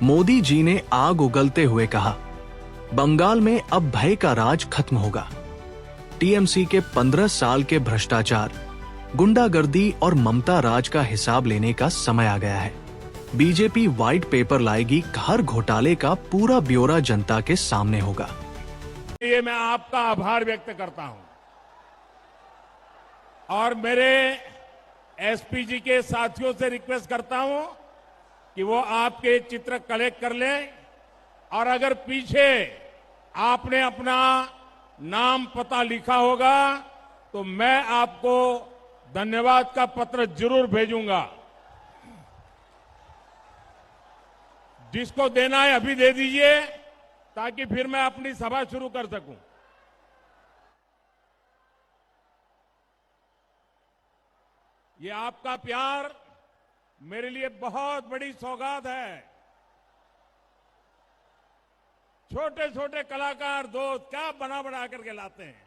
मोदी जी ने आग उगलते हुए कहा, बंगाल में अब भय का राज खत्म होगा। टीएमसी के 15 साल के भ्रष्टाचार, गुंडागर्दी और ममता राज का हिसाब लेने का समय आ गया है। बीजेपी व्हाइट पेपर लाएगी, हर घोटाले का पूरा ब्यौरा जनता के सामने होगा। ये मैं आपका आभार व्यक्त करता हूं और मेरे एसपीजी के साथियों से रिक्वेस्ट करता हूं कि वो आपके चित्र कलेक्ट कर लें और अगर पीछे आपने अपना नाम पता लिखा होगा तो मैं आपको धन्यवाद का पत्र जरूर भेजूंगा। जिसको देना है अभी दे दीजिए ताकि फिर मैं अपनी सभा शुरू कर सकूं। ये आपका प्यार मेरे लिए बहुत बड़ी सौगात है। छोटे छोटे कलाकार दोस्त क्या बना बना करके लाते हैं।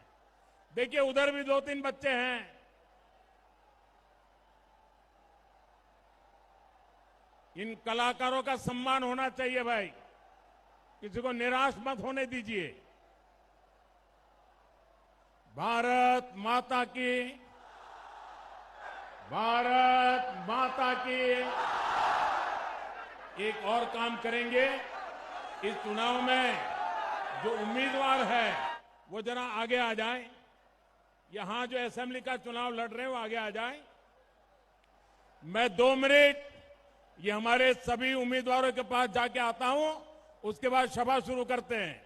देखिए उधर भी 2-3 बच्चे हैं। इन कलाकारों का सम्मान होना चाहिए भाई, किसी को निराश मत होने दीजिए। भारत माता की, भारत माता की। एक और काम करेंगे, इस चुनाव में जो उम्मीदवार है वो जरा आगे आ जाए। यहां जो असेंबली का चुनाव लड़ रहे हैं वो आगे आ जाए। मैं 2 मिनट ये हमारे सभी उम्मीदवारों के पास जाके आता हूं, उसके बाद सभा शुरू करते हैं।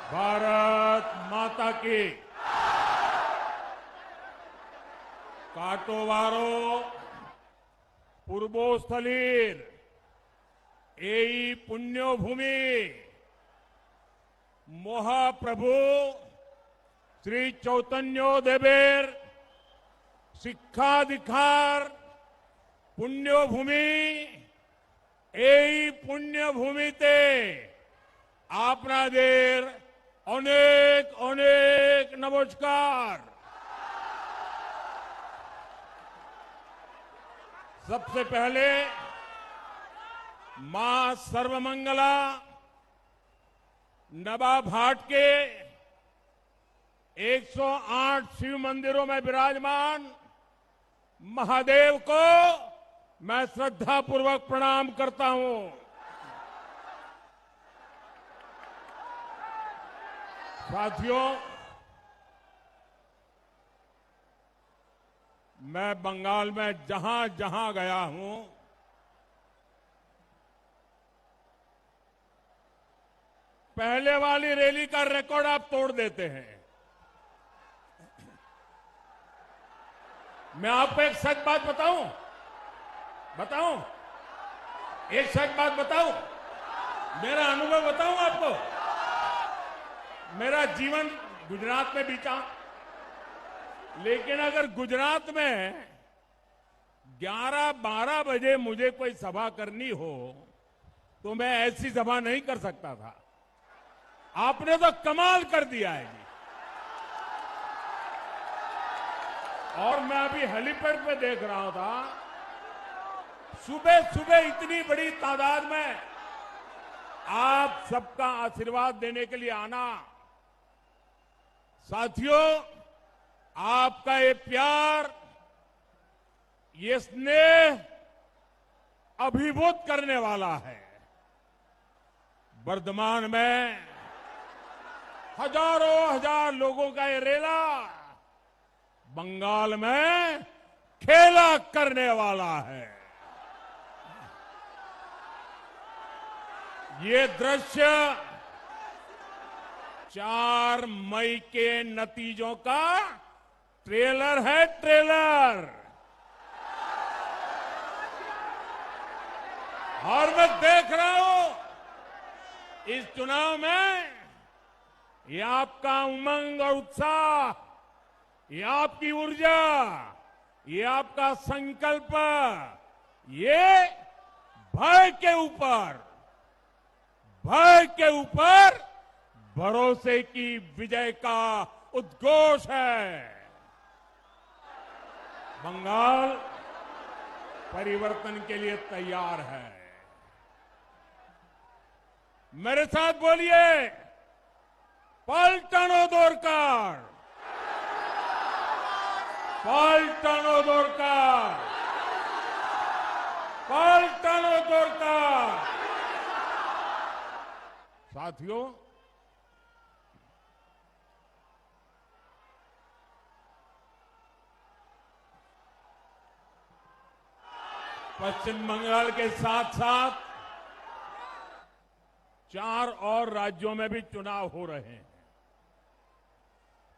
भारत माता की। काटोवारो पूर्वोस्थलीर एई पुण्यभूमि महाप्रभु श्री चैतन्य देवेर शिक्षा दीक्षार पुण्यभूमि এই পুণ্যভূমিতে আপনাদের অনেক অনেক নমস্কার। सबसे पहले मां सर्वमंगला नवाभाट के 108 शिव मंदिरों में विराजमान महादेव को मैं श्रद्धापूर्वक प्रणाम करता हूं। साथियों, मैं बंगाल में जहां जहां गया हूं, पहले वाली रैली का रिकॉर्ड आप तोड़ देते हैं। मैं आपको एक सच बात बताऊं, एक सच बात बताऊं, मेरा अनुभव बताऊं आपको। मेरा जीवन गुजरात में बीता, लेकिन अगर गुजरात में 11-12 बजे मुझे कोई सभा करनी हो तो मैं ऐसी सभा नहीं कर सकता था। आपने तो कमाल कर दिया है जी। और मैं अभी हेलीपैड पे देख रहा था, सुबह सुबह इतनी बड़ी तादाद में आप सबका आशीर्वाद देने के लिए आना। साथियों, आपका ये प्यार, ये स्नेह अभिभूत करने वाला है। वर्धमान में हजारों हजार लोगों का ये रेला बंगाल में खेला करने वाला है। ये दृश्य 4 मई के नतीजों का ट्रेलर है, ट्रेलर। और मैं देख रहा हूं इस चुनाव में ये आपका उमंग और उत्साह, ये आपकी ऊर्जा, ये आपका संकल्प, ये भय के ऊपर भरोसे की विजय का उद्घोष है। बंगाल परिवर्तन के लिए तैयार है। मेरे साथ बोलिए, पलटनो दोरकार, पलटनो दोरकार, पलटनो दोरकार। साथियों, पश्चिम बंगाल के साथ साथ 4 और राज्यों में भी चुनाव हो रहे हैं।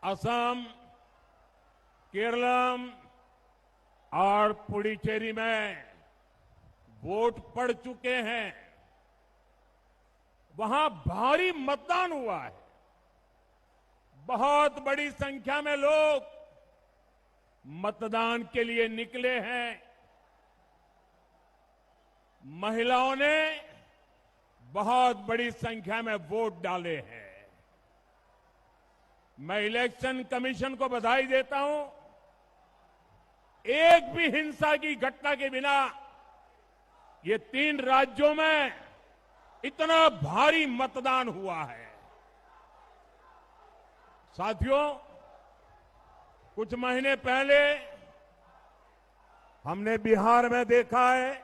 असम, केरलम और पुडुचेरी में वोट पड़ चुके हैं। वहां भारी मतदान हुआ है। बहुत बड़ी संख्या में लोग मतदान के लिए निकले हैं। महिलाओं ने बहुत बड़ी संख्या में वोट डाले हैं। मैं इलेक्शन कमीशन को बधाई देता हूं। एक भी हिंसा की घटना के बिना ये 3 राज्यों में इतना भारी मतदान हुआ है। साथियों, कुछ महीने पहले हमने बिहार में देखा है,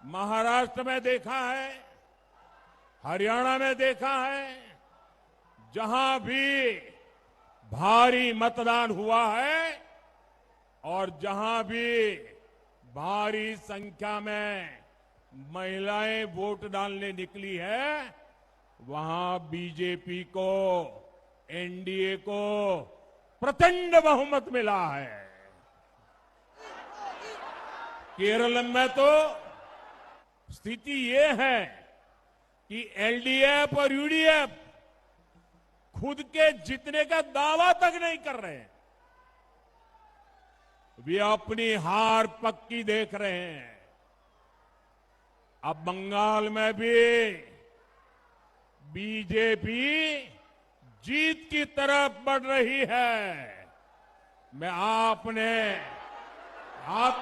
महाराष्ट्र में देखा है, हरियाणा में देखा है, जहां भी भारी मतदान हुआ है और जहां भी भारी संख्या में महिलाएं वोट डालने निकली है, वहां बीजेपी को, एनडीए को प्रचंड बहुमत मिला है। केरल में तो स्थिति ये है कि एलडीएफ और यूडीएफ खुद के जीतने का दावा तक नहीं कर रहे हैं। वे अपनी हार पक्की देख रहे हैं। अब बंगाल में भी बीजेपी जीत की तरफ बढ़ रही है। मैं आप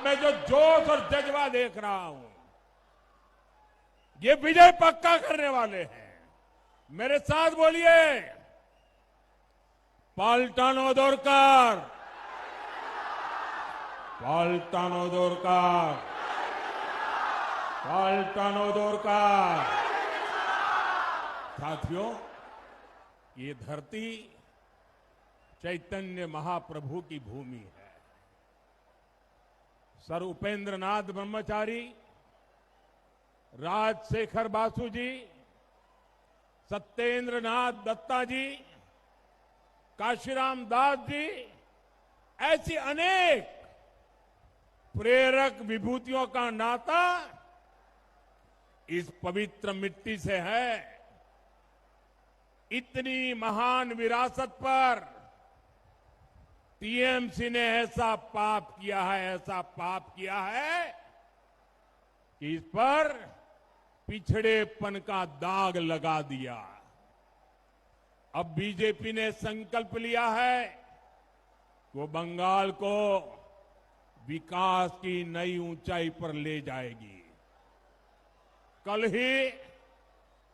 में जो जोश और जज्बा देख रहा हूं, ये विजय पक्का करने वाले हैं। मेरे साथ बोलिए, पलटनो दोरकार, पलटनो दोरकार, पलटनो दोरकार। साथियों, ये धरती चैतन्य महाप्रभु की भूमि है। सर उपेंद्र नाथ ब्रह्मचारी, राजशेखर बासु जी, सत्येंद्र नाथ दत्ता जी, काशीराम दास जी, ऐसी अनेक प्रेरक विभूतियों का नाता इस पवित्र मिट्टी से है। इतनी महान विरासत पर टीएमसी ने ऐसा पाप किया है कि इस पर पिछड़ेपन का दाग लगा दिया। अब बीजेपी ने संकल्प लिया है कि वो बंगाल को विकास की नई ऊंचाई पर ले जाएगी। कल ही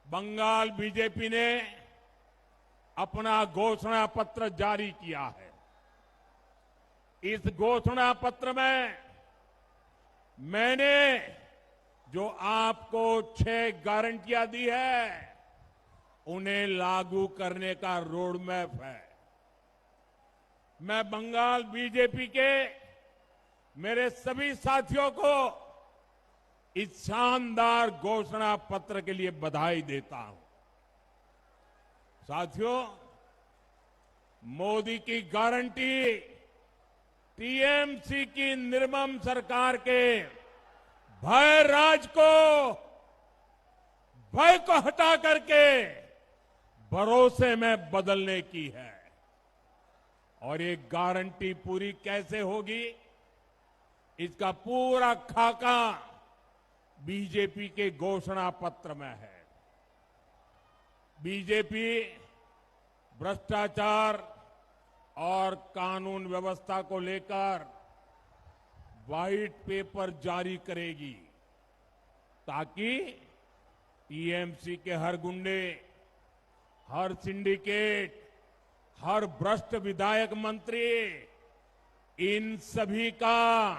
बंगाल बीजेपी ने अपना घोषणा पत्र जारी किया है। इस घोषणा पत्र में मैंने जो आपको 6 गारंटियां दी है, उन्हें लागू करने का रोड मैप है। मैं बंगाल बीजेपी के मेरे सभी साथियों को इस शानदार घोषणा पत्र के लिए बधाई देता हूं। साथियों, मोदी की गारंटी, टीएमसी की निर्मम सरकार के भय राज को, भय को हटा करके भरोसे में बदलने की है। और ये गारंटी पूरी कैसे होगी, इसका पूरा खाका बीजेपी के घोषणा पत्र में है। बीजेपी भ्रष्टाचार और कानून व्यवस्था को लेकर व्हाइट पेपर जारी करेगी ताकि टीएमसी के हर गुंडे, हर सिंडिकेट, हर भ्रष्ट विधायक मंत्री, इन सभी का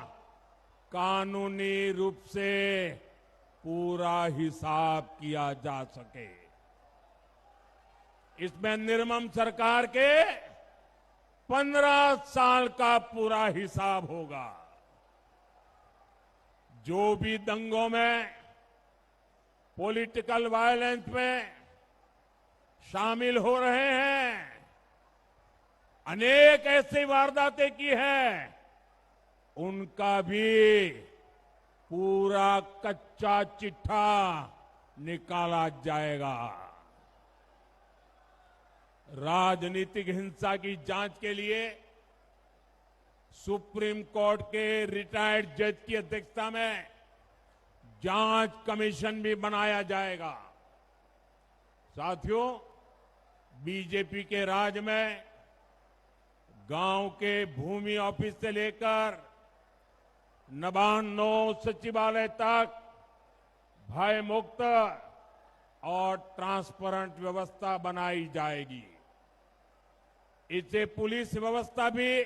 कानूनी रूप से पूरा हिसाब किया जा सके। इसमें निर्मम सरकार के 15 साल का पूरा हिसाब होगा। जो भी दंगों में, पॉलिटिकल वायलेंस में शामिल हो रहे हैं, अनेक ऐसी वारदातें की है, उनका भी पूरा कच्चा चिट्ठा निकाला जाएगा। राजनीतिक हिंसा की जांच के लिए सुप्रीम कोर्ट के रिटायर्ड जज की अध्यक्षता में जांच कमीशन भी बनाया जाएगा। साथियों, बीजेपी के राज में गांव के भूमि ऑफिस से लेकर नबान्नो सचिवालय तक भय मुक्त और ट्रांसपेरेंट व्यवस्था बनाई जाएगी। इससे पुलिस व्यवस्था भी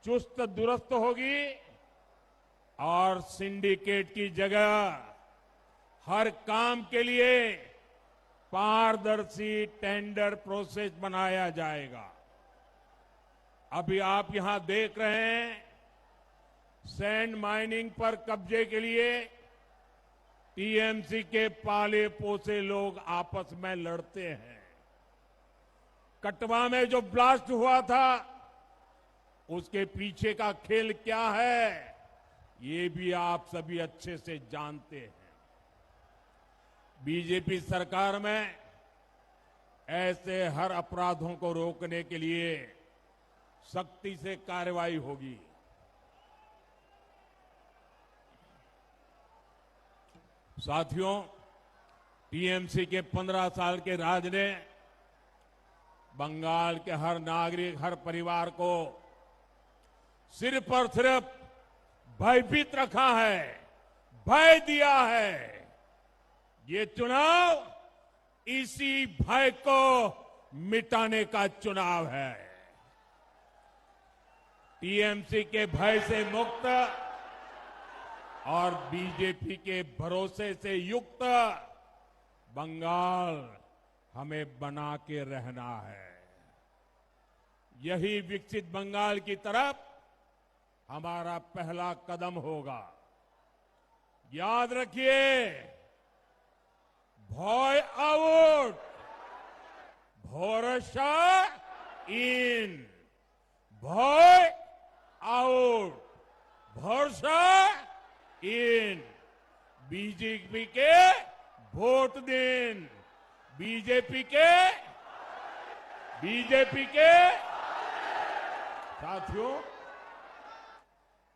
चुस्त दुरुस्त होगी और सिंडिकेट की जगह हर काम के लिए पारदर्शी टेंडर प्रोसेस बनाया जाएगा। अभी आप यहां देख रहे हैं, सैंड माइनिंग पर कब्जे के लिए टीएमसी के पाले पोसे लोग आपस में लड़ते हैं। कटवा में जो ब्लास्ट हुआ था, उसके पीछे का खेल क्या है, ये भी आप सभी अच्छे से जानते हैं। बीजेपी सरकार में ऐसे हर अपराधों को रोकने के लिए सख्ती से कार्रवाई होगी। साथियों, टीएमसी के 15 साल के राज ने बंगाल के हर नागरिक, हर परिवार को सिर्फ और सिर्फ भयभीत रखा है, भय दिया है। ये चुनाव इसी भय को मिटाने का चुनाव है। टीएमसी के भय से मुक्त और बीजेपी के भरोसे से युक्त बंगाल हमें बना के रहना है। यही विकसित बंगाल की तरफ हमारा पहला कदम होगा। याद रखिए, भय आउट, भरोसा इन। भय आउट, भरोसा इन। बीजेपी के वोट दिन, बीजेपी के साथियों,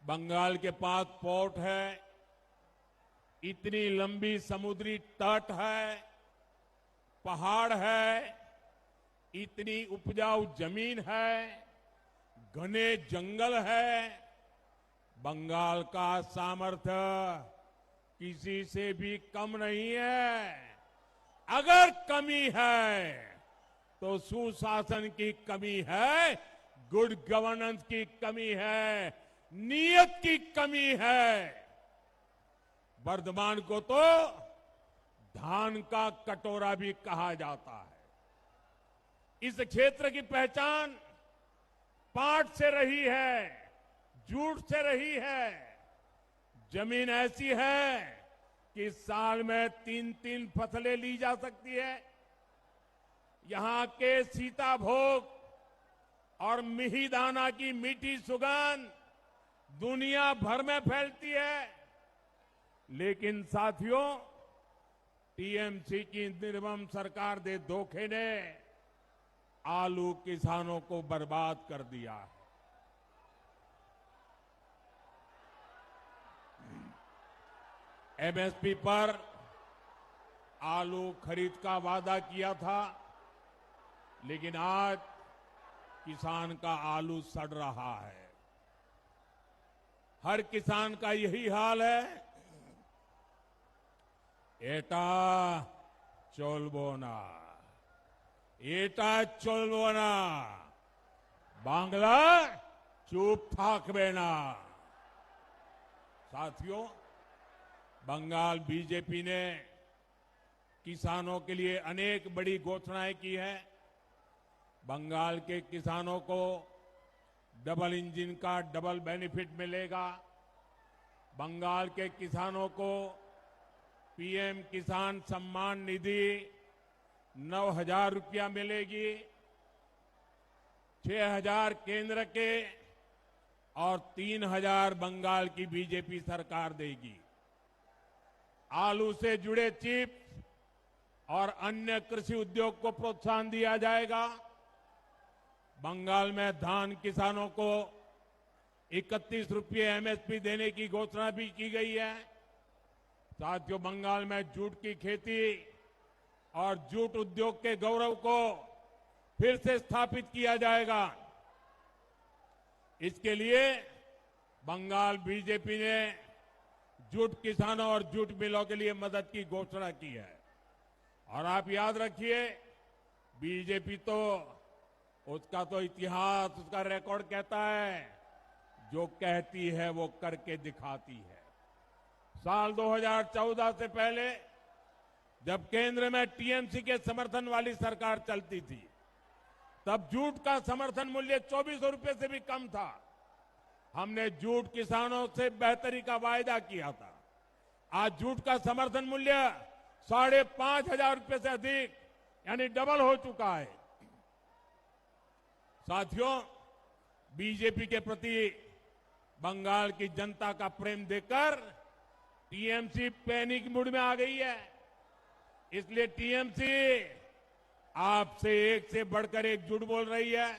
बंगाल के पास पोर्ट है, इतनी लंबी समुद्री तट है, पहाड़ है, इतनी उपजाऊ जमीन है, घने जंगल है। बंगाल का सामर्थ्य किसी से भी कम नहीं है। अगर कमी है तो सुशासन की कमी है, गुड गवर्नेंस की कमी है, नीयत की कमी है। वर्धमान को तो धान का कटोरा भी कहा जाता है। इस क्षेत्र की पहचान पाठ से रही है, झूठ से रही है, जमीन ऐसी है कि साल में 3-3 फसलें ली जा सकती है। यहां के सीताभोग और मिहिदाना की मीठी सुगंध दुनिया भर में फैलती है। लेकिन साथियों, टीएमसी की निर्मम सरकार दे धोखे ने आलू किसानों को बर्बाद कर दिया है। एमएसपी पर आलू खरीद का वादा किया था, लेकिन आज किसान का आलू सड़ रहा है। हर किसान का यही हाल है। एटा चोलबोना, एटा चोलबोना, बांग्ला चुप थाकबेना। साथियों, बंगाल बीजेपी ने किसानों के लिए अनेक बड़ी घोषणाएं की है। बंगाल के किसानों को डबल इंजन का डबल बेनिफिट मिलेगा। बंगाल के किसानों को पीएम किसान सम्मान निधि 9,000 रुपया मिलेगी। 6,000 केंद्र के और 3,000 बंगाल की बीजेपी सरकार देगी। आलू से जुड़े चिप्स और अन्य कृषि उद्योग को प्रोत्साहन दिया जाएगा। बंगाल में धान किसानों को 31 रुपये एमएसपी देने की घोषणा भी की गई है। साथियों, बंगाल में जूट की खेती और जूट उद्योग के गौरव को फिर से स्थापित किया जाएगा। इसके लिए बंगाल बीजेपी ने जूट किसानों और जूट मिलों के लिए मदद की घोषणा की है। और आप याद रखिए, बीजेपी तो उसका तो इतिहास, उसका रिकॉर्ड कहता है, जो कहती है वो करके दिखाती है। साल 2014 से पहले जब केंद्र में टीएमसी के समर्थन वाली सरकार चलती थी, तब जूट का समर्थन मूल्य 2400 रुपये से भी कम था। हमने जूट किसानों से बेहतरी का वायदा किया था। आज जूट का समर्थन मूल्य 5,500 रुपये से अधिक, यानी डबल हो चुका है। साथियों, बीजेपी के प्रति बंगाल की जनता का प्रेम देखकर टीएमसी पैनिक मूड में आ गई है। इसलिए टीएमसी आपसे एक से बढ़कर एक झूठ बोल रही है।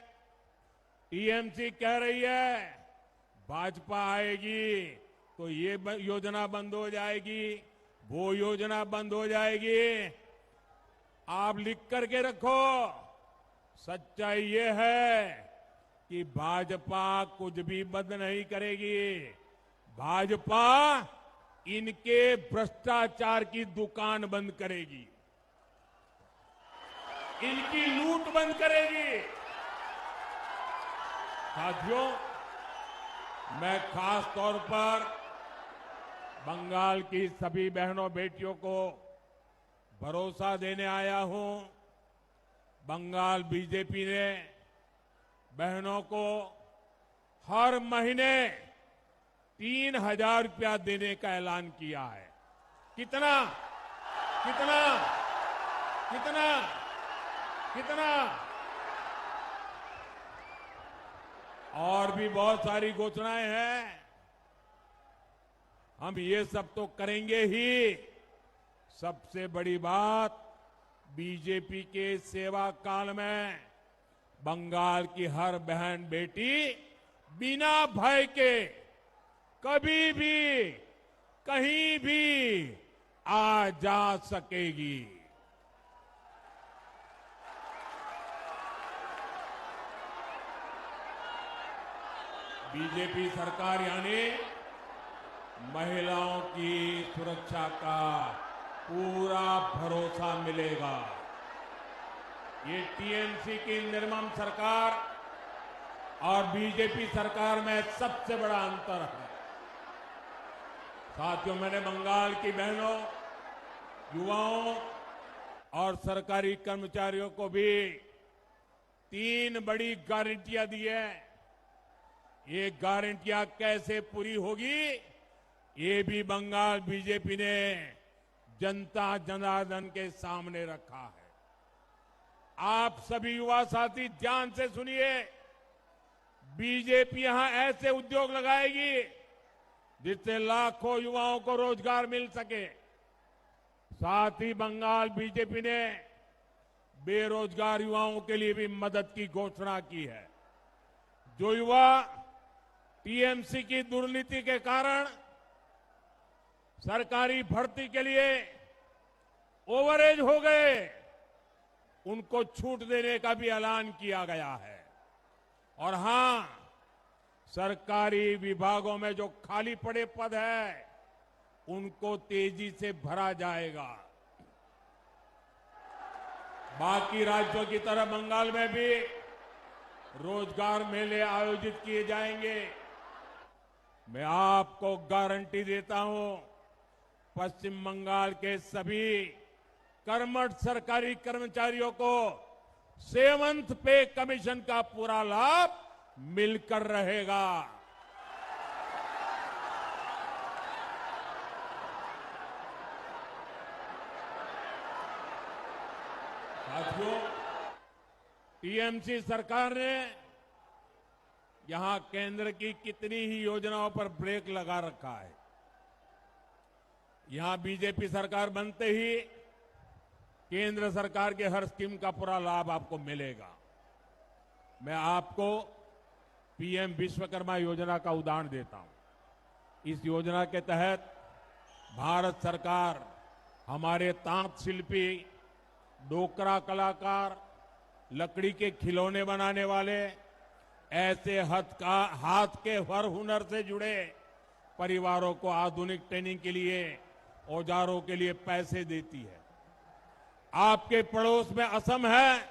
टीएमसी कह रही है भाजपा आएगी तो ये योजना बंद हो जाएगी, वो योजना बंद हो जाएगी। आप लिख करके रखो, सच्चाई ये है कि भाजपा कुछ भी बंद नहीं करेगी। भाजपा इनके भ्रष्टाचार की दुकान बंद करेगी, इनकी लूट बंद करेगी। साथियों, मैं खास तौर पर बंगाल की सभी बहनों बेटियों को भरोसा देने आया हूं। बंगाल बीजेपी ने बहनों को हर महीने 3,000 रुपया देने का ऐलान किया है। कितना कितना कितना कितना और भी बहुत सारी घोषणाएं हैं। हम ये सब तो करेंगे ही। सबसे बड़ी बात, बीजेपी के सेवा काल में बंगाल की हर बहन बेटी बिना भय के कभी भी कहीं भी आ जा सकेगी। बीजेपी सरकार यानी महिलाओं की सुरक्षा का पूरा भरोसा मिलेगा। ये टीएमसी की निर्मम सरकार और बीजेपी सरकार में सबसे बड़ा अंतर है। साथियों, मैंने बंगाल की बहनों, युवाओं और सरकारी कर्मचारियों को भी 3 बड़ी गारंटियां दी है। ये गारंटियां कैसे पूरी होगी, ये भी बंगाल बीजेपी ने जनता जनार्दन के सामने रखा है। आप सभी युवा साथी ध्यान से सुनिए। बीजेपी यहां ऐसे उद्योग लगाएगी जिससे लाखों युवाओं को रोजगार मिल सके। साथ ही बंगाल बीजेपी ने बेरोजगार युवाओं के लिए भी मदद की घोषणा की है। जो युवा टीएमसी की दुर्नीति के कारण सरकारी भर्ती के लिए ओवरेज हो गए, उनको छूट देने का भी ऐलान किया गया है। और हां, सरकारी विभागों में जो खाली पड़े पद है उनको तेजी से भरा जाएगा। बाकी राज्यों की तरह बंगाल में भी रोजगार मेले आयोजित किए जाएंगे। मैं आपको गारंटी देता हूं, पश्चिम बंगाल के सभी कर्मठ सरकारी कर्मचारियों को 7th पे कमीशन का पूरा लाभ मिलकर रहेगा। साथियों, टीएमसी सरकार ने यहां केंद्र की कितनी ही योजनाओं पर ब्रेक लगा रखा है। यहां बीजेपी सरकार बनते ही केंद्र सरकार के हर स्कीम का पूरा लाभ आपको मिलेगा। मैं आपको पीएम विश्वकर्मा योजना का उदाहरण देता हूं। इस योजना के तहत भारत सरकार हमारे तांत शिल्पी, डोकरा कलाकार, लकड़ी के खिलौने बनाने वाले, ऐसे हाथ के हर हुनर से जुड़े परिवारों को आधुनिक ट्रेनिंग के लिए, औजारों के लिए पैसे देती है। आपके पड़ोस में असम है,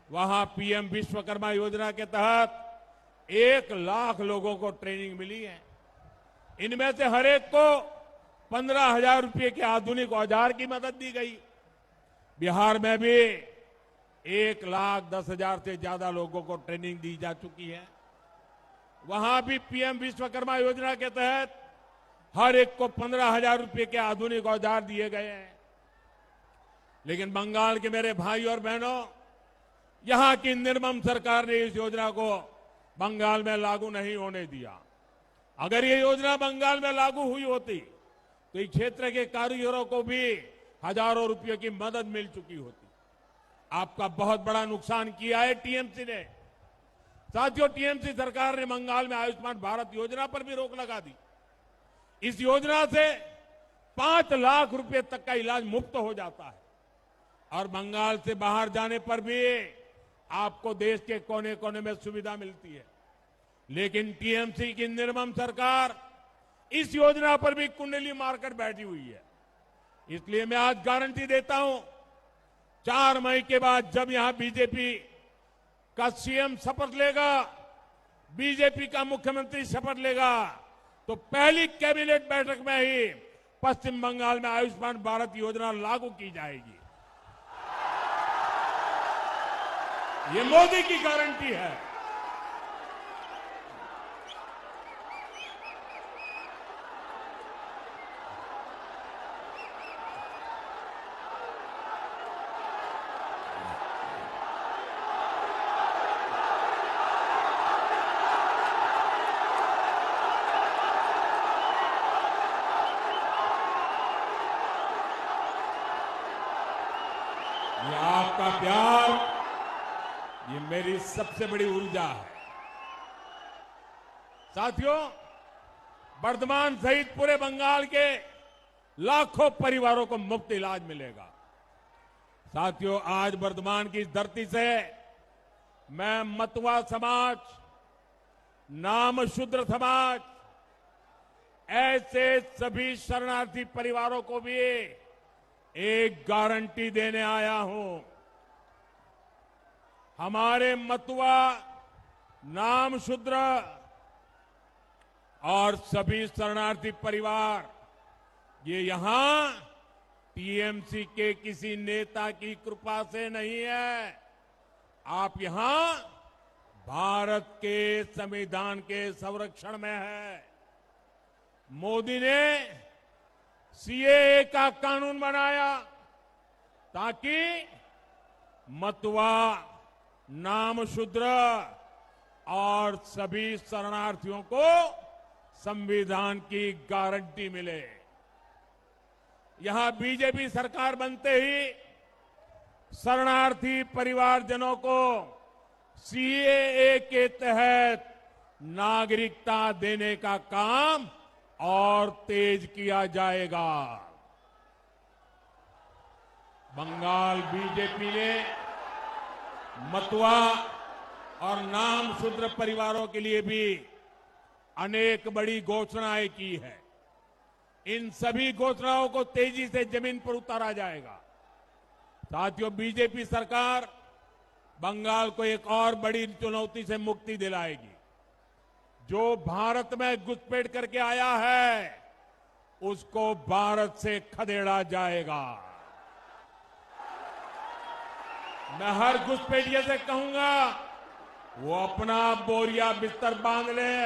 वहां पीएम विश्वकर्मा योजना के तहत 1 लाख लोगों को ट्रेनिंग मिली है। इनमें से हर एक को 15,000 रुपए के आधुनिक औजार की मदद दी गई। बिहार में भी 1,10,000 से ज्यादा लोगों को ट्रेनिंग दी जा चुकी है। वहां भी पीएम विश्वकर्मा योजना के तहत हर एक को 15,000 रुपए के आधुनिक औजार दिए गए हैं। लेकिन बंगाल के मेरे भाई और बहनों, यहां की निर्मम सरकार ने इस योजना को बंगाल में लागू नहीं होने दिया। अगर ये योजना बंगाल में लागू हुई होती तो इस क्षेत्र के कारीगरों को भी हजारों रुपयों की मदद मिल चुकी होती। आपका बहुत बड़ा नुकसान किया है टीएमसी ने। साथियों, टीएमसी सरकार ने बंगाल में आयुष्मान भारत योजना पर भी रोक लगा दी। इस योजना से 5 लाख रुपए तक का इलाज मुफ्त हो जाता है और बंगाल से बाहर जाने पर भी आपको देश के कोने कोने में सुविधा मिलती है। लेकिन टीएमसी की निर्मम सरकार इस योजना पर भी कुंडली मारकर बैठी हुई है। इसलिए मैं आज गारंटी देता हूं, 4 मई के बाद जब यहां बीजेपी का सीएम शपथ लेगा, बीजेपी का मुख्यमंत्री शपथ लेगा, तो पहली कैबिनेट बैठक में ही पश्चिम बंगाल में आयुष्मान भारत योजना लागू की जाएगी। ये मोदी की गारंटी है। ये आपका प्यार, ये मेरी सबसे बड़ी ऊर्जा है। साथियों, वर्धमान सहित पूरे बंगाल के लाखों परिवारों को मुफ्त इलाज मिलेगा। साथियों, आज वर्धमान की इस धरती से मैं मतवा समाज, नाम शूद्र समाज, ऐसे सभी शरणार्थी परिवारों को भी एक गारंटी देने आया हूं। हमारे मतवा, नाम शूद्र और सभी शरणार्थी परिवार ये यहां टीएमसी के किसी नेता की कृपा से नहीं है। आप यहां भारत के संविधान के संरक्षण में है। मोदी ने सीएए का कानून बनाया ताकि मतवा, नामशूद्र और सभी शरणार्थियों को संविधान की गारंटी मिले। यहां बीजेपी सरकार बनते ही शरणार्थी परिवारजनों को सीएए के तहत नागरिकता देने का काम और तेज किया जाएगा। बंगाल बीजेपी ने मतवा और नामशूद्र परिवारों के लिए भी अनेक बड़ी घोषणाएं की है। इन सभी घोषणाओं को तेजी से जमीन पर उतारा जाएगा। साथियों, बीजेपी सरकार बंगाल को एक और बड़ी चुनौती से मुक्ति दिलाएगी। जो भारत में घुसपैठ करके आया है, उसको भारत से खदेड़ा जाएगा। मैं हर घुसपैठिए से कहूंगा, वो अपना बोरिया बिस्तर बांध ले।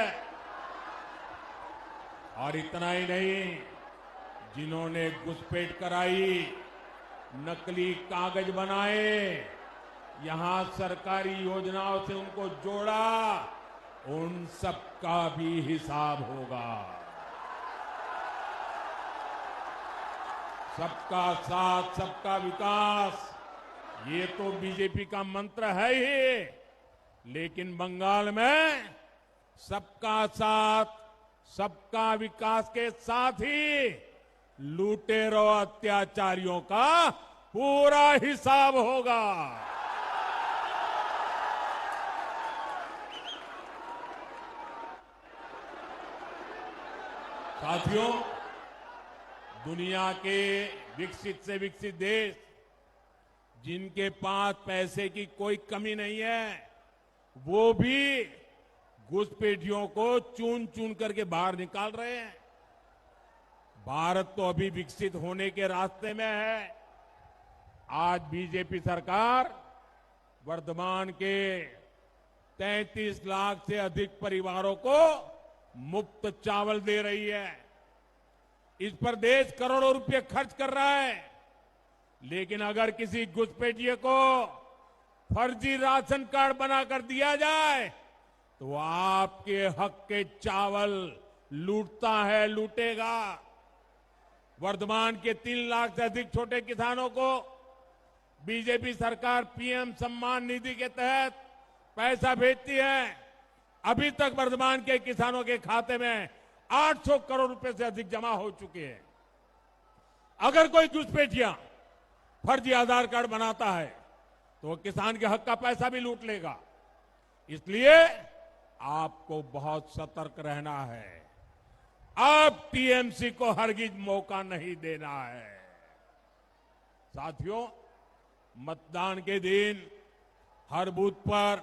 और इतना ही नहीं, जिन्होंने घुसपैठ कराई, नकली कागज बनाए, यहां सरकारी योजनाओं से उनको जोड़ा, उन सबका भी हिसाब होगा। सबका साथ, सबका विकास, ये तो बीजेपी का मंत्र है ही, लेकिन बंगाल में सबका साथ, सबका विकास के साथ ही लुटेरों, अत्याचारियों का पूरा हिसाब होगा। साथियों, दुनिया के विकसित से विकसित देश, जिनके पास पैसे की कोई कमी नहीं है, वो भी घुसपैठियों को चुन चुन करके बाहर निकाल रहे हैं। भारत तो अभी विकसित होने के रास्ते में है। आज बीजेपी सरकार वर्तमान के 33 लाख से अधिक परिवारों को मुफ्त चावल दे रही है। इस पर देश करोड़ों रुपए खर्च कर रहा है। लेकिन अगर किसी घुसपैठिए को फर्जी राशन कार्ड बनाकर दिया जाए, तो आपके हक के चावल लूटता है, लूटेगा। वर्तमान के 3 लाख से अधिक छोटे किसानों को बीजेपी सरकार पीएम सम्मान निधि के तहत पैसा भेजती है। अभी तक वर्तमान के किसानों के खाते में 800 करोड़ रुपए से अधिक जमा हो चुके हैं। अगर कोई घुसपैठिया फर्जी आधार कार्ड बनाता है, तो वो किसान के हक का पैसा भी लूट लेगा। इसलिए आपको बहुत सतर्क रहना है। अब टीएमसी को हरगिज मौका नहीं देना है। साथियों, मतदान के दिन हर बूथ पर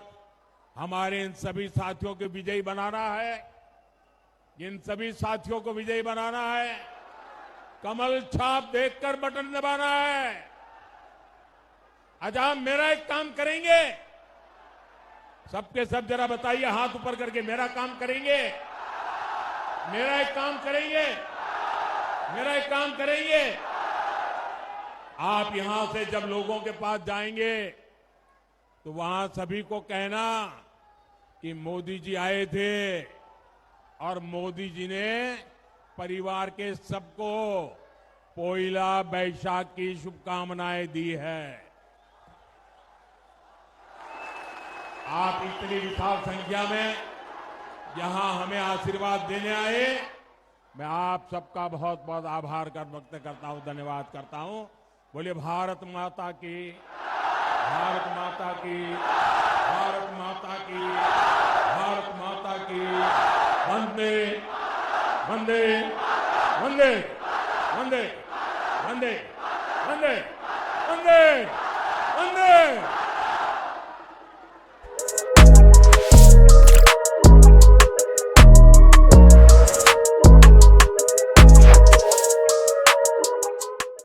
हमारे इन सभी साथियों को विजयी बनाना है। इन सभी साथियों को विजयी बनाना है। कमल छाप देखकर बटन दबाना है। आज आप मेरा एक काम करेंगे, सबके सब जरा बताइए हाथ ऊपर करके, मेरा काम करेंगे, मेरा एक काम करेंगे, मेरा एक काम करेंगे। आप यहां से जब लोगों के पास जाएंगे, तो वहां सभी को कहना कि मोदी जी आए थे और मोदी जी ने परिवार के सबको पोइला बैशाख की शुभकामनाएं दी है। आप इतनी विशाल संख्या में यहां हमें आशीर्वाद देने आए, मैं आप सबका बहुत बहुत आभार व्यक्त करता हूं, धन्यवाद करता हूं। बोलिए भारत माता की, भारत माता की, भारत माता की, भारत माता की। वंदे वंदे वंदे वंदे वंदे वंदे वंदे वंदे